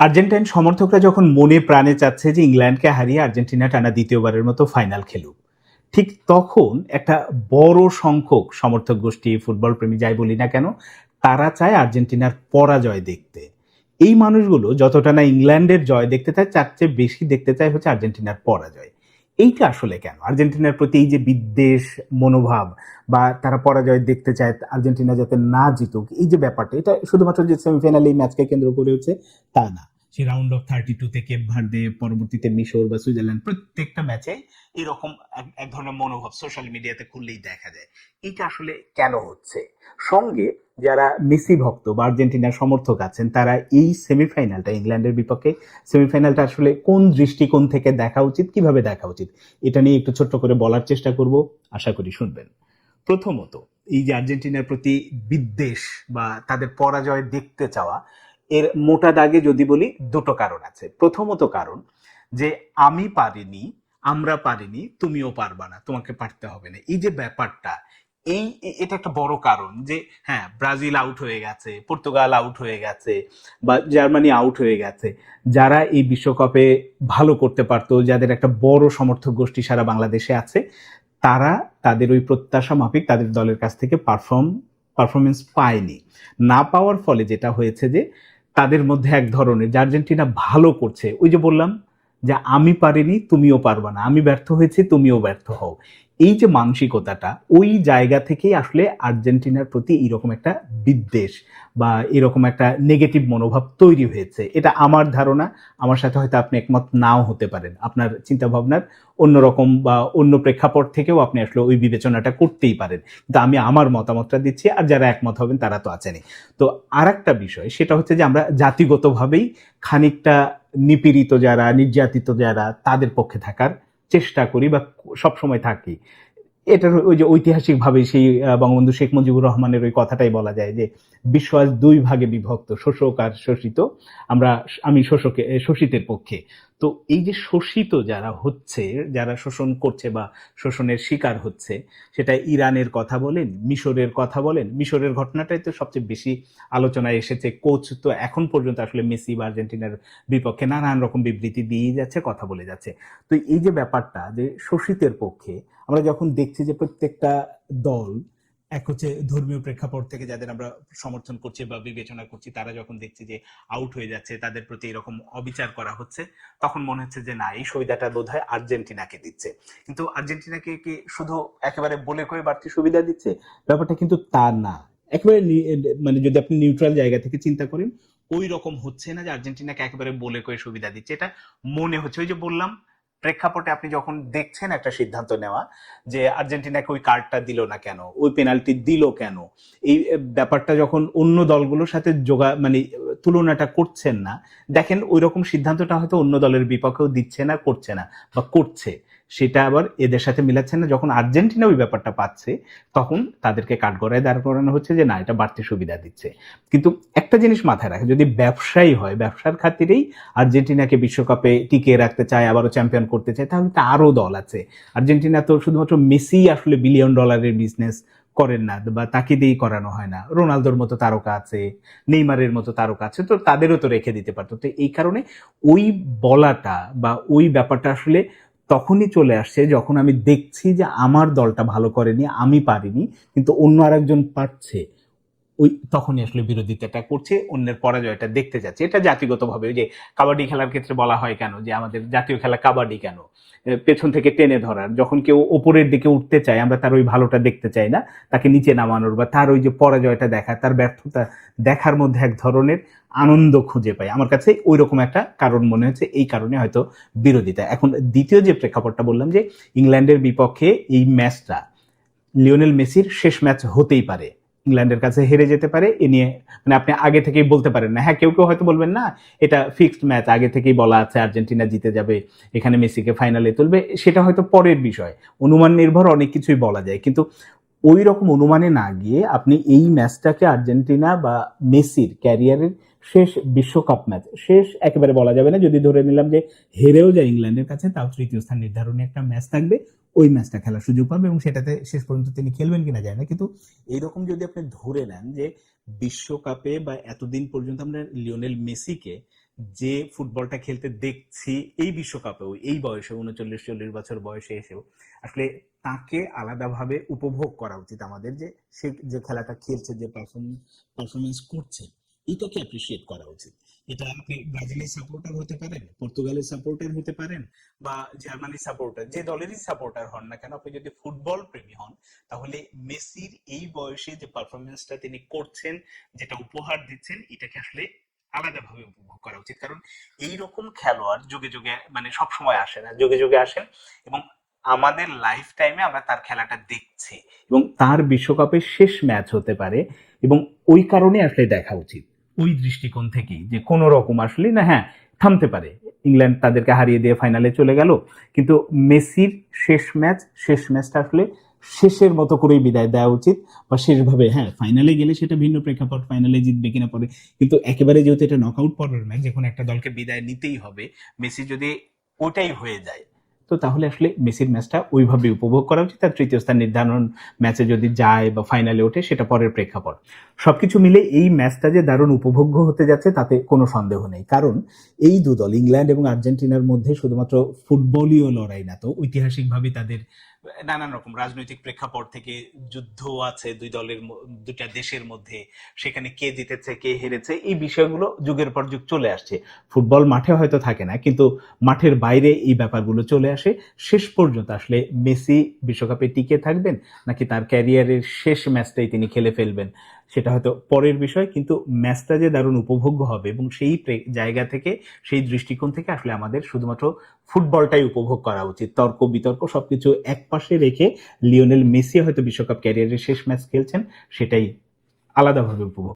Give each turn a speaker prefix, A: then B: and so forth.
A: Argentine সমর্থকরা যখন মনে প্রাণে চাচ্ছে যে ইংল্যান্ডকে হারিয়ে আর্জেন্টিনা টানা দ্বিতীয়বারের মতো ফাইনাল খেলুক, ঠিক তখন একটা বড় সংখ্যক সমর্থক গোষ্ঠী, ফুটবল প্রেমী যাই বলি না কেন, তারা চায় আর্জেন্টিনার পরাজয় দেখতে। এই মানুষগুলো যতটা না ইংল্যান্ডের জয় দেখতে চায়, তার চেয়ে বেশি দেখতে চায় হচ্ছে আর্জেন্টিনার পরাজয়। এইটা আসলে কেন? আর্জেন্টিনার প্রতি এই যে বিদ্বেষ মনোভাব, বা তারা পরাজয় দেখতে চায় আর্জেন্টিনা যাতে না জিতুক, এই যে ব্যাপারটা, এটা শুধুমাত্র যে সেমিফাইনাল এই ম্যাচকে কেন্দ্র করে হচ্ছে তা না। সেই রাউন্ড অফ 32 থেকে ভার্দে, পরবর্তীতে মিশর বা সুইজারল্যান্ড, প্রত্যেকটা ম্যাচে এরকম এক ধরনের মনোভাব সোশ্যাল মিডিয়াতে খুললেই দেখা যায়। এটা আসলে কেন হচ্ছে? সঙ্গে যারা মেসি ভক্ত বা আর্জেন্টিনার সমর্থক আছেন, তারা এই সেমিফাইনালটা, ইংল্যান্ডের বিপক্ষে সেমিফাইনালটা আসলে কোন দৃষ্টিকোণ থেকে দেখা উচিত, কিভাবে দেখা উচিত, এটা নিয়ে একটু ছোট্ট করে বলার চেষ্টা করব। আশা করি শুনবেন। প্রথমত, এই যে আর্জেন্টিনার প্রতি বিদ্বেষ বা তাদের পরাজয় দেখতে চাওয়া, এর মোটা দাগে যদি বলি দুটো কারণ আছে। প্রথমত কারণ যে আমি পারিনি, আমরা পারিনি, তুমিও পারবা না, তোমাকে পারতে হবে না, এই যে ব্যাপারটা, এটা একটা বড় কারণ। যে হ্যাঁ, ব্রাজিল আউট হয়ে গেছে, পর্তুগাল আউট হয়ে গেছে, বা জার্মানি আউট হয়ে গেছে, যারা এই বিশ্বকাপে ভালো করতে পারতো, যাদের একটা বড় সমর্থক গোষ্ঠী সারা বাংলাদেশে আছে, তারা তাদের ওই প্রত্যাশা মাফিক তাদের দলের কাছ থেকে পারফরমেন্স পায়নি। না পাওয়ার ফলে যেটা হয়েছে যে তাদের মধ্যে এক ধরনের, যে আর্জেন্টিনা ভালো করছে, ওই যে বললাম যে আমি পারিনি, তুমিও পারবা না, আমি ব্যর্থ হয়েছি, তুমিও ব্যর্থ হও, এই যে মানসিকতাটা, ওই জায়গা থেকেই আসলে আর্জেন্টিনার প্রতি এরকম একটা বিদ্বেষ বা এরকম একটা নেগেটিভ মনোভাব তৈরি হয়েছে। এটা আমার ধারণা। আমার সাথে হয়তো আপনি একমত নাও হতে পারেন, আপনার চিন্তা ভাবনার অন্যরকম বা অন্য প্রেক্ষাপট থেকেও আপনি আসলে ওই বিবেচনাটা করতেই পারেন, কিন্তু আমি আমার মতামতটা দিচ্ছি, আর যারা একমত হবেন তারা তো আছেনই। তো আর একটা বিষয়, সেটা হচ্ছে যে আমরা জাতিগতভাবেই খানিকটা নিপীড়িত যারা, নির্যাতিত যারা, তাদের পক্ষে থাকার চেষ্টা করি বা সবসময় থাকি। এটার ওই যে ঐতিহাসিকভাবে সেই বঙ্গবন্ধু শেখ মুজিবুর রহমানের ওই কথাটাই বলা যায় যে বিশ্ব আজ দুই ভাগে বিভক্ত, শোষক আর শোষিত। আমি শোষিতের পক্ষে। তো এই যে শোষিত যারা হচ্ছে, যারা শোষণ করছে বা শোষণের শিকার হচ্ছে, সেটা ইরানের কথা বলেন, মিশরের কথা বলেন, মিশরের ঘটনাটাই তো সবচেয়ে বেশি আলোচনায় এসেছে। কোচ তো এখন পর্যন্ত আসলে মেসি বা আর্জেন্টিনার বিপক্ষে নানান রকম বিবৃতি দিয়ে যাচ্ছে, কথা বলে যাচ্ছে। তো এই যে ব্যাপারটা যে শোষিতের পক্ষে, আমরা যখন দেখছি যে প্রত্যেকটা দল, এক হচ্ছে ধর্মীয় প্রেক্ষাপট থেকে যাদের আমরা সমর্থন করছি বা বিবেচনা করছি, তারা যখন দেখছি যে আউট হয়ে যাচ্ছে, তাদের প্রতি এরকম অবিচার করা হচ্ছে, তখন মনে হচ্ছে যে না, এই সুবিধাটা বোধহয় আর্জেন্টিনাকে দিচ্ছে। কিন্তু আর্জেন্টিনাকে কি শুধু একেবারে বলে কয়ে বাড়তি সুবিধা দিচ্ছে? ব্যাপারটা কিন্তু তা না। একেবারে মানে যদি আপনি নিউট্রাল জায়গা থেকে চিন্তা করেন, ওই রকম হচ্ছে না যে আর্জেন্টিনাকে একেবারে বলে কয়ে সুবিধা দিচ্ছে। এটা মনে হচ্ছে, ওই যে বললাম, প্রেক্ষাপটে আপনি যখন দেখছেন একটা সিদ্ধান্ত নেওয়া, যে আর্জেন্টিনাকে ওই কার্ডটা দিল না কেন, ওই পেনাল্টি দিল কেন, এই ব্যাপারটা যখন অন্য দলগুলোর সাথে মানে তুলনাটা করছেন না, দেখেন ওই রকম সিদ্ধান্তটা হয়তো অন্য দলের বিপক্ষেও দিচ্ছে না, করছে না, বা করছে, সেটা আবার এদের সাথে মিলাচ্ছে না। যখন আর্জেন্টিনা ওই ব্যাপারটা পাচ্ছে, তখন তাদেরকে কাঠগড়ায় দাঁড় করানো হচ্ছে যে না, এটা বাড়তি সুবিধা দিচ্ছে। কিন্তু একটা জিনিস মাথায় রাখে, যদি ব্যবসায়ী হয়, ব্যবসার খাতিরেই আর্জেন্টিনাকে বিশ্বকাপে টিকিয়ে রাখতে চায়, আবারও চ্যাম্পিয়ন করতে চায়, তাহলে তো আরো দল আছে। আর্জেন্টিনা তো শুধুমাত্র মেসি আসলে বিলিয়ন ডলারের বিজনেস করেন না, বা তাকে দিয়েই করানো হয় না। রোনালদোর মতো তারকা আছে, নেইমারের মতো তারকা আছে, তো তাদেরও তো রেখে দিতে পারতো। তো এই কারণে ওই বলাটা বা ওই ব্যাপারটা আসলে তখনই চলে আসছে যখন আমি দেখছি যে আমার দলটা ভালো করেনি, আমি পারিনি, কিন্তু অন্য আরেকজন পারছে। ওই তখনই আসলে বিরোধিতাটা করছে, অন্যের পরাজয়টা দেখতে যাচ্ছে। এটা জাতিগতভাবে, ওই যে কাবাডি খেলার ক্ষেত্রে বলা হয় কেন যে আমাদের জাতীয় খেলা কাবাডি কেন, পেছন থেকে টেনে ধরার, যখন কেউ ওপরের দিকে উঠতে চায়, আমরা তার ওই ভালোটা দেখতে চাই না, তাকে নিচে নামানোর বা তার ওই যে পরাজয়টা দেখা, তার ব্যর্থতা দেখার মধ্যে এক ধরনের আনন্দ খুঁজে পাই। আমার কাছে ওই রকম একটা কারণ মনে হচ্ছে, এই কারণে হয়তো বিরোধিতা। এখন দ্বিতীয় যে প্রেক্ষাপটটা বললাম, যে ইংল্যান্ডের বিপক্ষে এই ম্যাচটা লিওনেল মেসির শেষ ম্যাচ হতেই পারে, ইংল্যান্ডের কাছে হেরে যেতে পারে, এ নিয়ে মানে আপনি আগে থেকেই বলতে পারেন না। হ্যাঁ, কেউ কেউ হয়তো বলবেন না, এটা ফিক্সড ম্যাচ, আগে থেকেই বলা আছে আর্জেন্টিনা জিতে যাবে, এখানে মেসিকে ফাইনালে তুলবে, সেটা হয়তো পরের বিষয়। অনুমান নির্ভর অনেক কিছুই বলা যায়, কিন্তু ওই রকম অনুমানে না গিয়ে আপনি এই ম্যাচটাকে আর্জেন্টিনা বা মেসির ক্যারিয়ারের শেষ বিশ্বকাপ ম্যাচ, শেষ একেবারে বলা যাবে না, যদি ধরে নিলাম যে হেরেও যায় ইংল্যান্ডের কাছে, তাও তৃতীয় স্থান নির্ধারণী একটা ম্যাচ থাকবে, ওই ম্যাচটা খেলার সুযোগ পাবে, এবং সেটাতে শেষ পর্যন্ত তিনি খেলবেন কিনা যায় না, কিন্তু এইরকম যদি আপনি ধরে নেন যে বিশ্বকাপে বা এতদিন পর্যন্ত আমরা লিওনেল মেসিকে যে ফুটবলটা খেলতে দেখছি এই বিশ্বকাপেও এই বয়সে 39-40 বছর বয়সে এসেও আসলে তাকে আলাদাভাবে উপভোগ করা উচিত আমাদের, যে সে যে খেলাটা খেলছে, যে পারফরমেন্স করছে, এটাকে অ্যাপ্রিসিয়েট করা উচিত। এটা আপনি ব্রাজিলের সাপোর্টার হতে পারেন, পর্তুগালের সাপোর্টার হতে পারেন, বা জার্মানির সাপোর্টার, যে দলেরই সাপোর্টার হন না কেন, আপনি যদি ফুটবল প্রেমী হন, তাহলে মেসির এই বয়সে যে পারফরমেন্সটা তিনি করছেন, যেটা উপহার দিচ্ছেন, এটাকে আসলে আলাদাভাবে উপভোগ করা উচিত। কারণ এই রকম খেলোয়াড় যুগে যুগে, মানে সব সময় আসে না, যুগে যুগে আসেন, এবং আমাদের লাইফ টাইমে আমরা তার খেলাটা দেখছি, এবং তার বিশ্বকাপের শেষ ম্যাচ হতে পারে, এবং ওই কারণে আসলে দেখা উচিত, ওই দৃষ্টিকোণ থেকেই, যে কোনো রকম আসলে না, হ্যাঁ থামতে পারে, ইংল্যান্ড তাদেরকে হারিয়ে দিয়ে ফাইনালে চলে গেল, কিন্তু মেসির শেষ ম্যাচটা আসলে শেষের মতো করেই বিদায় দেওয়া উচিত, বা শেষভাবে, হ্যাঁ ফাইনালে গেলে সেটা ভিন্ন প্রেক্ষাপট, ফাইনালে জিতবে কিনা পরে, কিন্তু একেবারে যেহেতু এটা নকআউট পর্বের ম্যাচ, যে কোনো একটা দলকে বিদায় নিতেই হবে, মেসি যদি ওটাই হয়ে যায়, তো তাহলে আসলে মেসির ম্যাচটা ওইভাবে উপভোগ করা উচিত। আর তৃতীয় স্থান নির্ধারণ ম্যাচে যদি যায় বা ফাইনালে ওঠে, সেটা পরের প্রেক্ষাপট। সবকিছু মিলে এই ম্যাচটা যে দারুণ উপভোগ্য হতে যাচ্ছে তাতে কোনো সন্দেহ নেই, কারণ এই দু দল, ইংল্যান্ড এবং আর্জেন্টিনার মধ্যে শুধুমাত্র ফুটবলীয় লড়াই না, তো ঐতিহাসিকভাবে তাদের নানান রকম রাজনৈতিক প্রেক্ষাপট থেকে যুদ্ধ আছে দুইটা দেশের মধ্যে, সেখানে কে জিতেছে কে হেরেছে, এই বিষয়গুলো যুগের পর যুগ চলে আসছে। ফুটবল মাঠে হয়তো থাকে না, কিন্তু মাঠের বাইরে এই ব্যাপারগুলো চলে আসে। শেষ পর্যন্ত আসলে মেসি বিশ্বকাপে টিকে থাকবেন, নাকি তার ক্যারিয়ারের শেষ ম্যাচটাই তিনি খেলে ফেলবেন, সেটা হয়তো পরের বিষয়, কিন্তু ম্যাচটা যে দারুণ উপভোগ্য হবে, এবং সেই জায়গা থেকে, সেই দৃষ্টিকোণ থেকে আসলে আমাদের শুধুমাত্র ফুটবলটাই উপভোগ করা উচিত। তর্ক বিতর্ক সবকিছু একপাশে রেখে লিওনেল মেসি হয়তো বিশ্বকাপ ক্যারিয়ারের শেষ ম্যাচ খেলছেন, সেটাই আলাদাভাবে উপভোগ